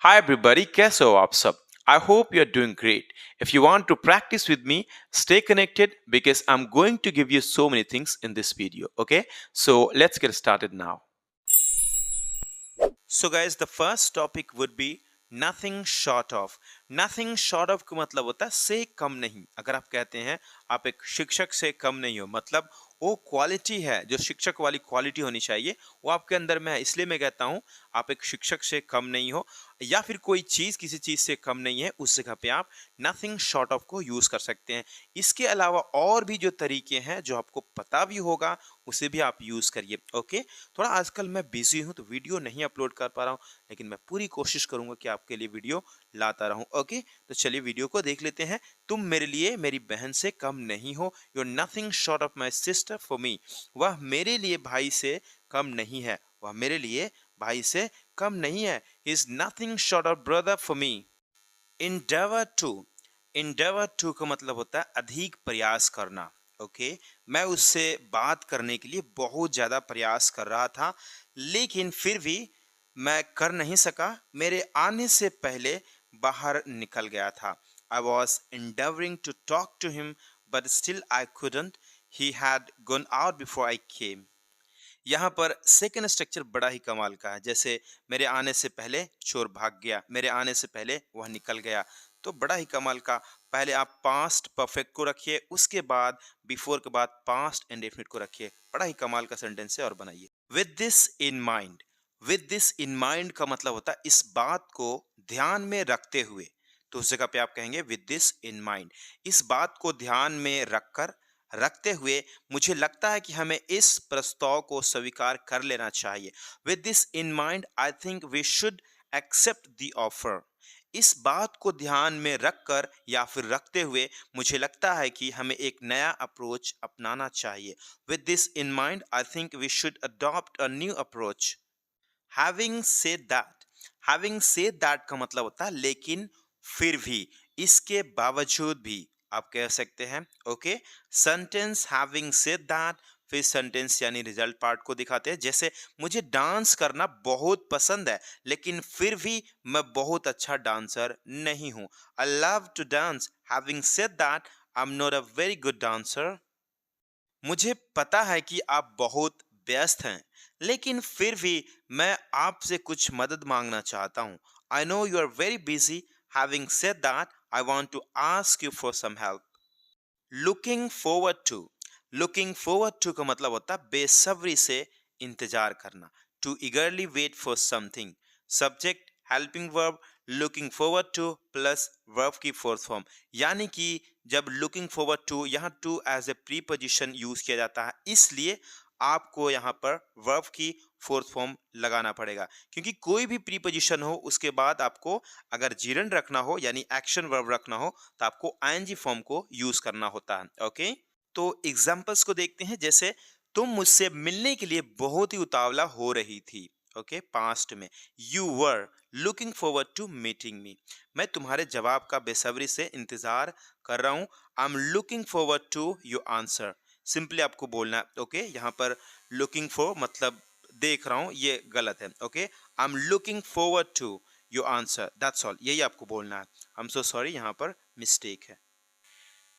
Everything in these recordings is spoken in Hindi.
Hi everybody, कैसे हो आप सब? I hope you're doing great. If you want to practice with me, stay connected because I'm going to give you so many things in this video. Okay, so let's get started now. So guys, the first topic would be nothing short of. Nothing short of का मतलब होता है से कम नहीं. अगर आप कहते हैं आप एक शिक्षक से कम नहीं हो, मतलब वो क्वालिटी है जो शिक्षक वाली क्वालिटी होनी चाहिए वो आपके अंदर में है, इसलिए मैं कहता हूँ आप एक शिक्षक से कम नहीं हो, या फिर कोई चीज़ किसी चीज़ से कम नहीं है, उस जगह पे आप नथिंग शॉर्ट ऑफ को यूज़ कर सकते हैं। इसके अलावा और भी जो तरीके हैं जो आपको पता भी होगा उसे भी आप यूज़ करिए। ओके, थोड़ा आजकल मैं बिजी हूँ तो वीडियो नहीं अपलोड कर पा रहा हूँ, लेकिन मैं पूरी कोशिश करूंगा कि आपके लिए वीडियो लाता रहूं। ओके, तो चलिए वीडियो को देख लेते हैं। तुम मेरे लिए मेरी बहन से कम नहीं हो, you are nothing short of my sister for me. वह मेरे लिए भाई से कम नहीं है, वह मेरे लिए भाई से कम नहीं है। He is nothing short of brother for me. Endeavour to, endeavour to का मतलब होता है अधिक प्रयास करना। ओके, मैं उससे बात करने के लिए बहुत ज़्यादा प्रयास कर रहा था, लेकिन फिर भी मैं कर नहीं सका, मेरे आने से पहले बाहर निकल गया था। I was endeavoring to talk to him but still I couldn't. He had gone out before I came. यहाँ पर सेकंड स्ट्रक्चर बड़ा ही कमाल का है, जैसे मेरे आने से पहले चोर भाग गया, मेरे आने से पहले वह निकल गया, तो बड़ा ही कमाल का। पहले आप पास्ट परफेक्ट को रखिए, उसके बाद बिफोर के बाद पास्ट इंडेफिनिट को रखिए, बड़ा ही कमाल का सेंटेंस है और बनाइए। With this in mind, with this in mind का मतलब होता है इस बात को ध्यान में रखते हुए, तो उस जगह पे आप कहेंगे विद दिस इन माइंड, इस बात को ध्यान में रखकर, रखते हुए मुझे लगता है कि हमें इस प्रस्ताव को स्वीकार कर लेना चाहिए। With this in mind I think we should accept the offer. इस बात को ध्यान में रखकर या फिर रखते हुए मुझे लगता है कि हमें एक नया अप्रोच अपनाना चाहिए। With this in mind I think we should adopt a new approach. Having said that, having said that का मतलब होता है लेकिन, फिर भी, इसके बावजूद भी, आप कह सकते हैं। Okay, sentence having said that, फिर सेंटेंस यानी रिजल्ट पार्ट को दिखाते हैं, जैसे मुझे डांस करना बहुत पसंद है लेकिन फिर भी मैं बहुत अच्छा डांसर नहीं हूं। I love to dance, having said that I am not a very good dancer. मुझे पता है कि आप बहुत व्यस्त हैं, लेकिन फिर भी मैं आपसे कुछ मदद मांगना चाहता हूँ। I know you are very busy, having said that I want to ask you for some help. Looking forward to, looking forward to का मतलब होता है बेसब्री से इंतजार करना। To eagerly wait for something. Subject helping verb, looking forward to plus verb की फोर्थ फॉर्म, यानी कि जब लुकिंग फॉरवर्ड टू, यहाँ to as a preposition use किया जाता है, इसलिए आपको यहाँ पर वर्ब की फोर्थ फॉर्म लगाना पड़ेगा, क्योंकि कोई भी प्रीपोजिशन हो उसके बाद आपको अगर जीरंड रखना हो यानी एक्शन वर्ब रखना हो तो आपको आईएनजी फॉर्म को यूज करना होता है। ओके, तो एग्जांपल्स को देखते हैं, जैसे तुम मुझसे मिलने के लिए बहुत ही उतावला हो रही थी। ओके, पास्ट में you were looking forward to meeting me, मैं तुम्हारे जवाब का बेसब्री से इंतजार कर रहा हूं। I am looking forward to your answer. Simply आपको बोलना है। ओके, यहाँ पर लुकिंग फॉर मतलब देख रहा हूं, ये गलत है। Okay, I am looking forward to your answer, that's all, यही आपको बोलना है। आई एम सो सॉरी, यहाँ पर मिस्टेक है।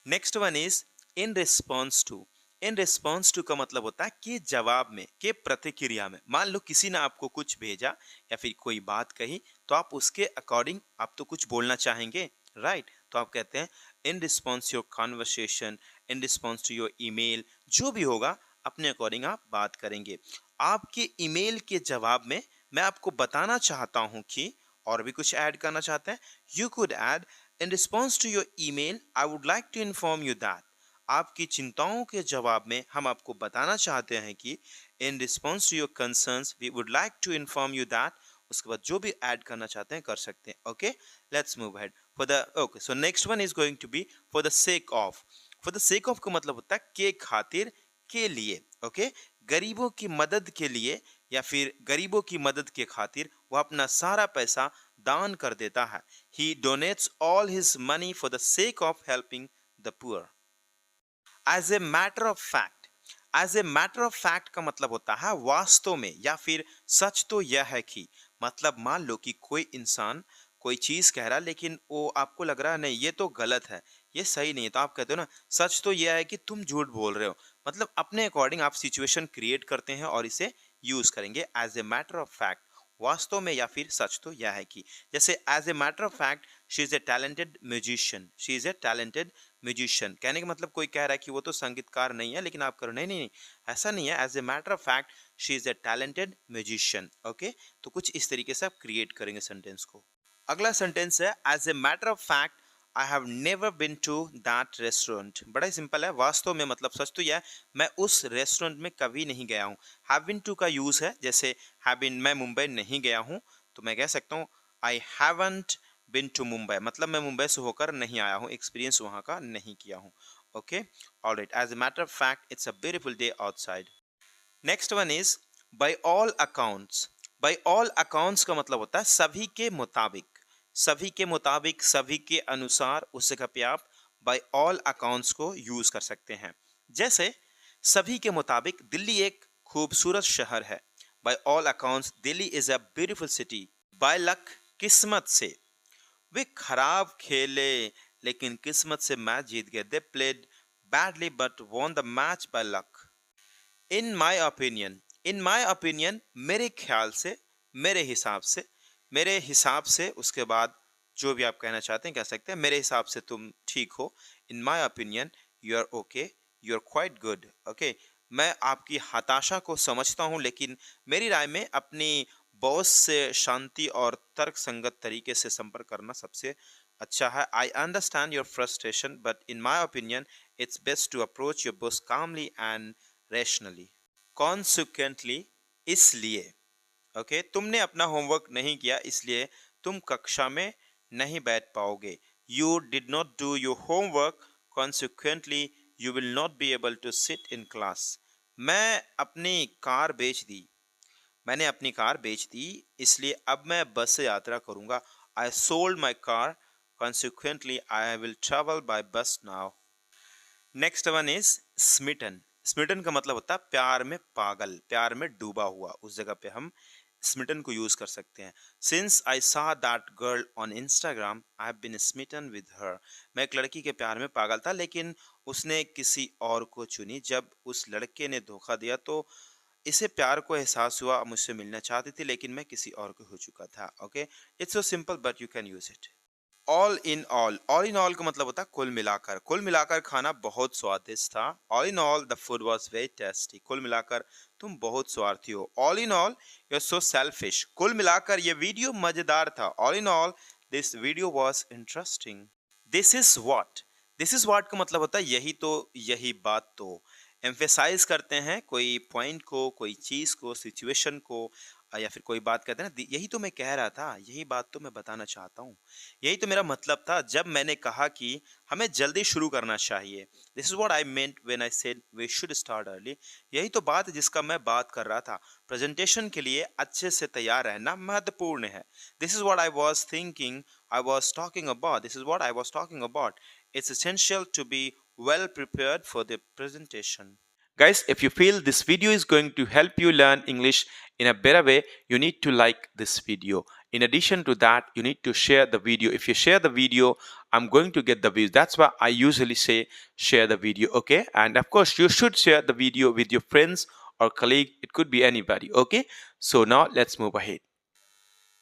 Next one is in response to. In response to का मतलब होता है कि जवाब में, के प्रतिक्रिया में। मान लो किसी ने आपको कुछ भेजा या फिर कोई बात कही, तो आप उसके अकॉर्डिंग आप तो कुछ बोलना चाहेंगे, राइट? तो आप कहते हैं in response your conversation, in response to your email, जो भी होगा अपने अकॉर्डिंग आप बात करेंगे। आपके ईमेल के जवाब में मैं आपको बताना चाहता हूं कि, और भी कुछ ऐड करना चाहते हैं, you could add in response to your email I would like to inform you that. आपकी चिंताओं के जवाब में हम आपको बताना चाहते हैं कि in response to your concerns we would like to inform you that. उसके बाद जो भी ऐड करना चाहते हैं कर सकते हैं। Okay, let's move ahead for the, okay, so next one is going to be for the sake of. For the sake of का मतलब होता है के खातिर, के लिए। ओके, गरीबों की मदद के लिए या फिर गरीबों की मदद के खातिर वह अपना सारा पैसा दान कर देता है। He donates all his money for the sake of helping the poor. As a matter of fact, as a matter of fact का मतलब होता है वास्तव में या फिर सच तो यह है कि, मतलब मान लो कि कोई इंसान कोई चीज कह रहा है लेकिन वो आपको लग रहा है नहीं ये तो गलत है, ये सही नहीं है, तो आप कहते हो ना सच तो ये है कि तुम झूठ बोल रहे हो। मतलब अपने अकॉर्डिंग आप सिचुएशन क्रिएट करते हैं और इसे यूज करेंगे as a matter of fact. वास्तव में या फिर सच तो यह है कि, जैसे as a matter of fact she is a talented musician, she is a talented musician. कहने का मतलब कोई कह रहा है कि वो तो संगीतकार नहीं है, लेकिन आप करो नहीं नहीं नहीं, ऐसा नहीं है, as a matter of fact she is a talented musician. Okay, तो कुछ इस तरीके से आप क्रिएट करेंगे सेंटेंस को। अगला सेंटेंस है as a matter of fact I have never been to that restaurant. बड़ा ही सिंपल है, वास्तव में मतलब सच तो यह है मैं उस रेस्टोरेंट में कभी नहीं गया हूँ। हैव बिन टू का यूज है, जैसे हैव बिन मैं मुंबई नहीं गया हूँ, तो मैं कह सकता हूँ I haven't been to Mumbai, मतलब मैं मुंबई से होकर नहीं आया हूँ, एक्सपीरियंस वहाँ का नहीं किया हूँ। Okay, alright, as a matter of fact it's a beautiful day outside. Next one is by all accounts. By all accounts का मतलब होता है सभी के मुताबिक, सभी के मुताबिक, सभी के अनुसार, उस जगह पे आप बाय ऑल अकाउंट्स को यूज कर सकते हैं। जैसे सभी के मुताबिक दिल्ली एक खूबसूरत शहर है। By all accounts Delhi is a beautiful city. By luck, किस्मत से, वे खराब खेले लेकिन किस्मत से मैच जीत गए। They played badly but won the match by luck. In my opinion, in my opinion मेरे ख्याल से, मेरे हिसाब से, मेरे हिसाब से, उसके बाद जो भी आप कहना चाहते हैं कह सकते हैं, मेरे हिसाब से तुम ठीक हो। In my opinion you are okay, you are quite good. Okay, मैं आपकी हताशा को समझता हूँ, लेकिन मेरी राय में अपनी बॉस से शांति और तर्क संगत तरीके से संपर्क करना सबसे अच्छा है। I understand your frustration but in my opinion it's best to approach your boss calmly and rationally. Consequently, इसलिए, ओके, तुमने अपना होमवर्क नहीं किया इसलिए तुम कक्षा में नहीं बैठ पाओगे। You did not do your homework, consequently you will not be able to sit in class. मैं अपनी कार बेच दी, मैंने अपनी कार बेच दी इसलिए अब मैं बस से यात्रा करूंगा। I sold my car, consequently I will travel by bus now. Next one is smitten. Smitten का मतलब होता है प्यार में पागल, प्यार में डूबा हुआ, उस जगह पे हम स्मिटन को यूज कर सकते हैं। Since I saw that girl on Instagram I have been smitten with her. मैं एक लड़की के प्यार में पागल था लेकिन उसने किसी और को चुनी। जब उस लड़के ने धोखा दिया तो इसे प्यार को एहसास हुआ, मुझसे मिलना चाहती थी लेकिन मैं किसी और को हो चुका था। Okay, it's so simple but you can use it. All in all, all in all का मतलब होता है कुल मिलाकर, कुल मिलाकर खाना बहुत स्वादिष्ट था। All in all the food was very tasty, कुल मिलाकर तुम बहुत स्वार्थी हो। All in all you are so selfish, कुल मिलाकर ये वीडियो मजेदार था। All in all this video was interesting. This is what, this is what का मतलब होता है यही तो, यही बात तो। एम्फेसाइज करते हैं कोई पॉइंट को, कोई चीज को, सिचुएशन को, या फिर कोई बात कहते हैं ना, यही तो मैं कह रहा था, यही बात तो मैं बताना चाहता हूँ, यही तो मेरा मतलब था जब मैंने कहा कि हमें जल्दी शुरू करना चाहिए। This is what I meant when I said we should start early. यही तो बात है जिसका मैं बात कर रहा था। प्रेजेंटेशन के लिए अच्छे से तैयार रहना महत्वपूर्ण है। This is what I was thinking, I was talking about. This is what I was talking about. It's essential to be well prepared for the presentation. Guys, if you feel this video is going to help you learn English in a better way, you need to like this video. In addition to that, you need to share the video. If you share the video, I'm going to get the views. That's why I usually say share the video, okay? And of course, you should share the video with your friends or colleague. It could be anybody, okay? So now let's move ahead.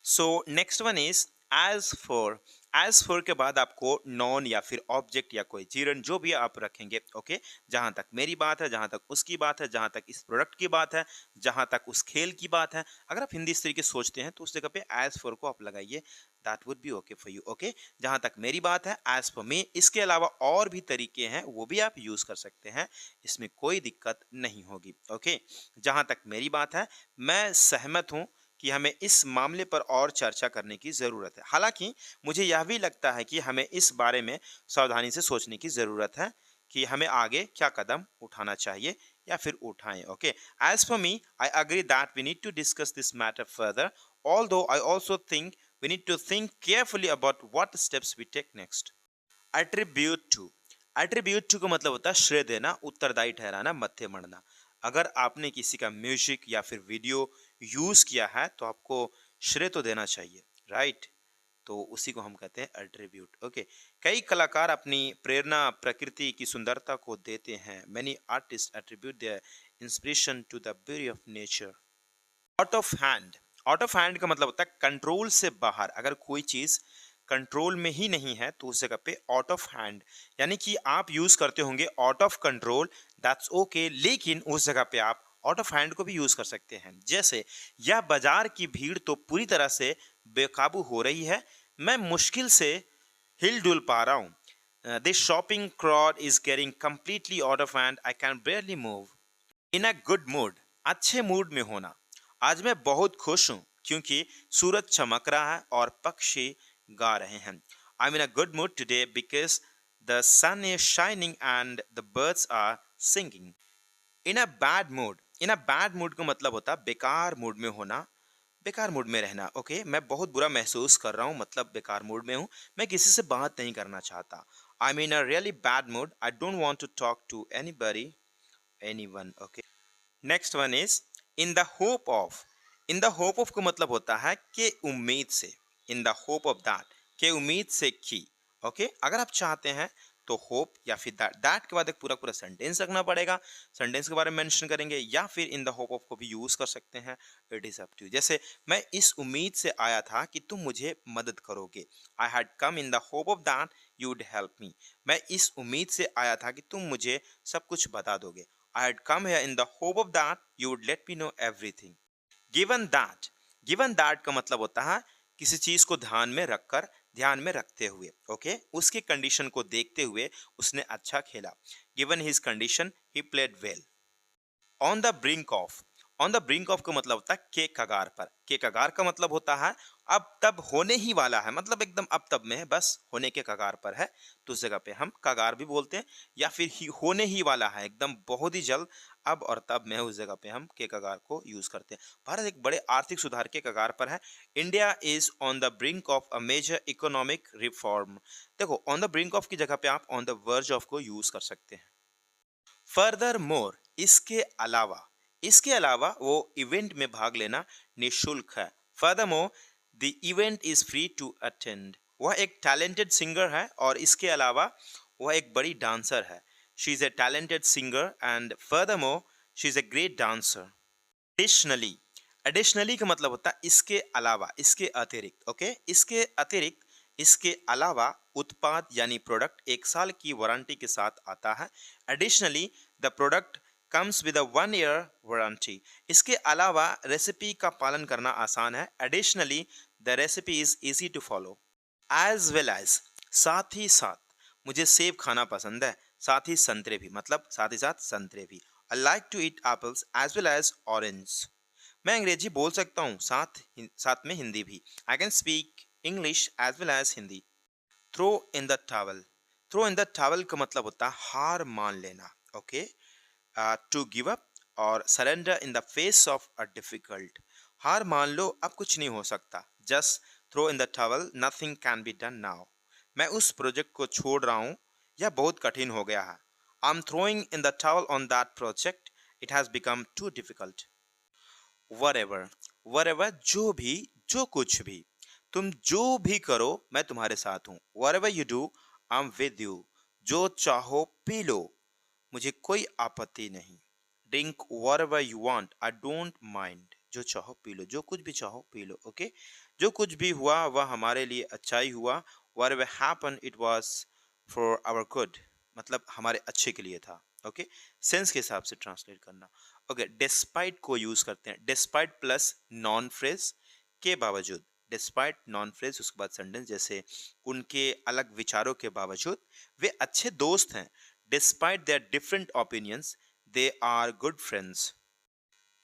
So next one is as for. As for के बाद आपको नॉन या फिर ऑब्जेक्ट या कोई जीरन जो भी आप रखेंगे। ओके, जहां तक मेरी बात है, जहां तक उसकी बात है, जहां तक इस प्रोडक्ट की बात है, जहां तक उस खेल की बात है, अगर आप हिंदी इस तरीके सोचते हैं तो उस जगह पे एज फॉर को आप लगाइए। That would be okay for you. Okay, जहां तक मेरी बात है एज फॉर मी, इसके अलावा और भी तरीके हैं वो भी आप यूज कर सकते हैं, इसमें कोई दिक्कत नहीं होगी। ओके, जहां तक मेरी बात है मैं सहमत हूं कि हमें इस मामले पर और चर्चा करने की ज़रूरत है। हालांकि मुझे यह भी लगता है कि हमें इस बारे में सावधानी से सोचने की ज़रूरत है कि हमें आगे क्या कदम उठाना चाहिए या फिर उठाएं। Okay, as for me I agree that we need to discuss this matter further, although I also think we need to think carefully about what steps we take next. Attribute to, attribute to का मतलब होता है श्रेय देना, उत्तरदायी ठहराना, मत्थे मढ़ना। अगर आपने किसी का म्यूजिक या फिर वीडियो यूज किया है तो आपको श्रेय तो देना चाहिए, राइट? तो उसी को हम कहते हैं एट्रीब्यूट। ओके, कई कलाकार अपनी प्रेरणा प्रकृति की सुंदरता को देते हैं। Many artist attribute their inspiration to the beauty of nature. Out of hand, out of hand का मतलब होता है कंट्रोल से बाहर। अगर कोई चीज कंट्रोल में ही नहीं है तो उस जगह पे आउट ऑफ हैंड, यानी कि आप यूज करते होंगे out of control, that's okay, लेकिन उस जगह पे आप आउट ऑफ हैंड को भी यूज कर सकते हैं। जैसे यह बाजार की भीड़ तो पूरी तरह से बेकाबू हो रही है, मैं मुश्किल से हिल डुल पा रहा हूँ। This shopping crowd is getting completely out of hand, I can barely move. In a good mood, अच्छे मूड में होना। आज मैं बहुत खुश हूँ क्योंकि सूरज चमक रहा है और पक्षी गा रहे हैं। I am in a good mood today because the sun is shining and the birds are singing. In a bad mood, in a bad mood का मतलब होता है बेकार मूड में होना, बेकार मूड में रहना। ओके, मैं बहुत बुरा महसूस कर रहा हूँ, मतलब बेकार मूड में हूँ, मैं किसी से बात नहीं करना चाहता। I mean a really bad mood, I don't want to talk to anybody, anyone. Okay, next one is in the hope of. In the hope of का मतलब होता है कि उम्मीद से, in the hope of that, के उम्मीद से की। ओके, अगर आप चाहते हैं तो होप या फिर दैट, दैट के बाद एक पूरा पूरा सेंटेंस रखना पड़ेगा, सेंटेंस के बारे में मेंशन करेंगे, या फिर इन द होप ऑफ को भी यूज कर सकते हैं। It is up to. जैसे मैं इस उम्मीद से आया था कि तुम मुझे मदद करोगे। I had come in the hope of that you would help me. मैं इस उम्मीद से आया था कि तुम मुझे सब कुछ बता दोगे। I had come here in the hope of that you would let me know everything. Given that, given that का मतलब होता है किसी चीज को ध्यान में रखकर, ध्यान में रखते हुए। ओके, उसकी कंडीशन को देखते हुए उसने अच्छा खेला। Given his condition, he played well. On the brink of, on the brink of का मतलब होता है के कगार पर। के कगार का मतलब होता है अब तब होने ही वाला है, मतलब एकदम अब तब में है, बस होने के कगार पर है, तो उस जगह पे हम कगार भी बोलते हैं। या फिर होने ही वाला है, एकदम बहुत ही जल्द, अब और तब में है, उस जगह पे हम के कगार को यूज करते हैं। भारत एक बड़े आर्थिक सुधार के कगार पर है। India is on the brink of a major economic reform. देखो, ऑन द ब्रिंक ऑफ की जगह पे आप ऑन द वर्ज ऑफ को यूज कर सकते हैं। फर्दर मोर, इसके अलावा, इसके अलावा वो इवेंट में भाग लेना निःशुल्क है। Furthermore the event is free to attend. वह एक टैलेंटेड सिंगर है और इसके अलावा वह एक बड़ी डांसर है। She is a talented singer and further more she is a great dancer. Additionally, additionally का मतलब होता है इसके अलावा, इसके अतिरिक्त। ओके, इसके अतिरिक्त, इसके अलावा उत्पाद यानी प्रोडक्ट 1 साल की वारंटी के साथ आता है। Additionally the product comes with a 1 year warranty. इसके अलावा रेसिपी का पालन करना आसान है। Additionally the recipe is easy to follow. As well as, साथ ही साथ, मुझे सेब खाना पसंद है, साथ ही संतरे भी, मतलब साथ ही साथ संतरे भी। I like to eat apples as well as orange. मैं अंग्रेजी बोल सकता हूँ, साथ में हिंदी भी। I can speak English as well as Hindi. Throw in the towel, throw in the towel का मतलब होता है हार मान लेना। ओके, टू गिव अप और surrender in the face of a difficult. हार मान लो, अब कुछ नहीं हो सकता। Just throw in the towel, nothing can be done now. मैं उस प्रोजेक्ट को छोड़ रहा हूँ, यह बहुत कठिन हो गया है। I am throwing in the towel on that project, it has become too difficult. whatever, whatever, जो भी, जो कुछ भी, तुम जो भी करो मैं तुम्हारे साथ हूं। whatever you do, I'm with you। जो चाहो पी लो, मुझे कोई आपत्ति नहीं। drink whatever you want, I don't mind। जो चाहो पी लो, जो कुछ भी चाहो पी लो। ओके, जो कुछ भी हुआ वह हमारे लिए अच्छा ही हुआ। whatever happened, it was for our good, मतलब हमारे अच्छे के लिए था। ओके, सेंस के हिसाब से ट्रांसलेट करना। ओके, डिस्पाइट को यूज करते हैं। डिस्पाइट प्लस नॉन फ्रेज, के बावजूद। डिस्पाइट नॉन फ्रेज, उसके बाद सेंटेंस। जैसे उनके अलग विचारों के बावजूद वे अच्छे दोस्त हैं। Despite their different opinions they are good friends.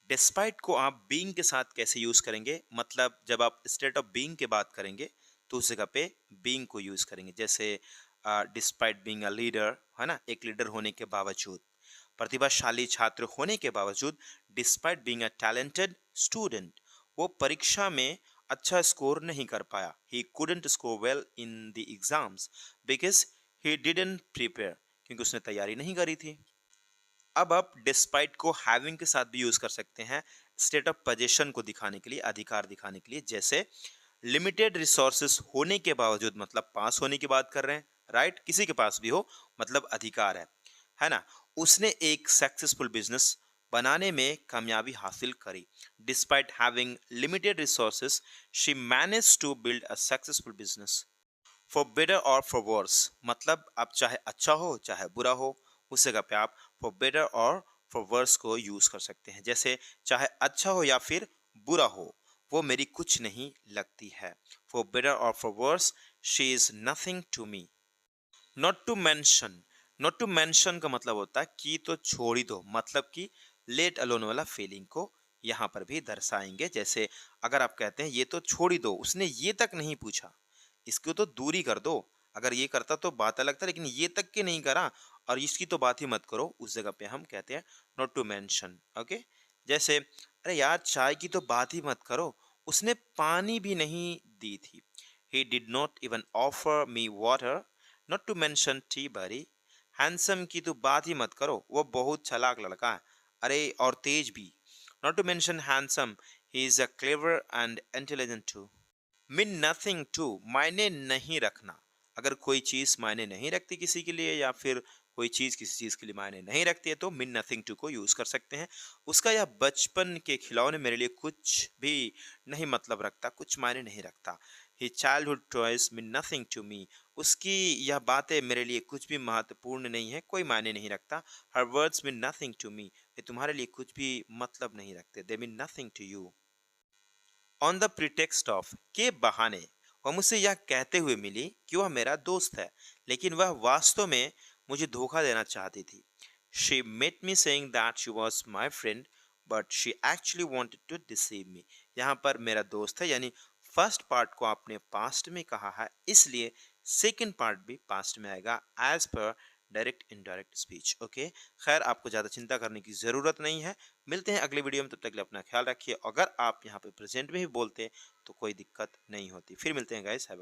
Despite को आप बीइंग के साथ कैसे यूज करेंगे, मतलब जब आप स्टेट ऑफ बीइंग की बात करेंगे तो उस जगह पे बीइंग को यूज करेंगे। जैसे डिस्पाइट बीइंग अ लीडर, है ना, एक लीडर होने के बावजूद। प्रतिभाशाली छात्र होने के बावजूद, despite being a talented student, वो परीक्षा में अच्छा स्कोर नहीं कर पाया। He couldn't score well in the exams because he didn't prepare, क्योंकि उसने तैयारी नहीं करी थी। अब आप डिस्पाइट को हैविंग के साथ भी यूज कर सकते हैं। स्टेट ऑफ पोजीशन को दिखाने के लिए, अधिकार दिखाने के लिए। जैसे लिमिटेड रिसोर्सेस होने के बावजूद, मतलब पास होने की बात कर रहे हैं, राइट? किसी के पास भी हो, मतलब अधिकार है ना? उसने एक सक्सेसफुल बिजनेस बनाने में कामयाबी हासिल करी। Despite having limited resources, she manage to build a successful business. For better or for worse, मतलब अब चाहे अच्छा हो चाहे बुरा हो, उस जगह पे आप for better or for verse को यूज कर सकते हैं। जैसे चाहे अच्छा हो या फिर बुरा हो, वो मेरी कुछ नहीं लगती है। For better or for worse, she is nothing to me. Not to mention, not to mention का मतलब होता है कि तो छोड़ ही दो, मतलब कि लेट अलोन वाला फीलिंग को यहाँ पर भी दर्शाएंगे। जैसे अगर आप कहते हैं ये तो छोड़ ही दो, उसने ये तक नहीं पूछा, इसको तो दूरी कर दो। अगर ये करता तो बात अलग था, लेकिन ये तक के नहीं करा और इसकी तो बात ही मत करो, उस जगह पे हम कहते हैं नॉट टू मेंशन। ओके। जैसे अरे यार चाय की तो बात ही मत करो, उसने पानी भी नहीं दी थी। He did not even offer me water, not to mention tea berry. Handsome की तो बात ही मत करो, वो बहुत चालाक लड़का है, अरे और तेज भी। Not to mention handsome, he is a clever and intelligent too. Mean nothing to, मायने नहीं रखना। अगर कोई चीज मायने नहीं रखती किसी के लिए, या फिर कोई चीज किसी चीज के लिए मायने नहीं रखती है, तो मीन नथिंग टू को यूज कर सकते हैं। उसका यह बचपन के खिलौने मेरे लिए कुछ भी नहीं मतलब रखता, कुछ मायने नहीं रखता। He childhood toys mean nothing to me, उसकी यह बातें मेरे लिए कुछ भी महत्वपूर्ण नहीं है, कोई मायने नहीं रखता। Her words mean nothing to me, वे तुम्हारे लिए कुछ भी मतलब नहीं रखते, they mean nothing to you. On the pretext of, के बहाने, वह मुझसे यह कहते हुए मिली कि वह मेरा दोस्त है, लेकिन वह वास्तव में मुझे धोखा देना चाहती थी। She met me saying that she was my friend, but she actually wanted to deceive me. यहाँ पर मेरा दोस्त है, यानी फर्स्ट पार्ट को आपने पास्ट में कहा है, इसलिए सेकेंड पार्ट भी पास्ट में आएगा, as per direct indirect speech. Okay. खैर, आपको ज़्यादा चिंता करने की ज़रूरत नहीं है। मिलते हैं अगले वीडियो में, तब तक के लिए अपना ख्याल रखिए। अगर आप यहाँ पे प्रेजेंट में ही बोलते हैं तो कोई दिक्कत नहीं होती। फिर मिलते हैं गाइस, हैव अ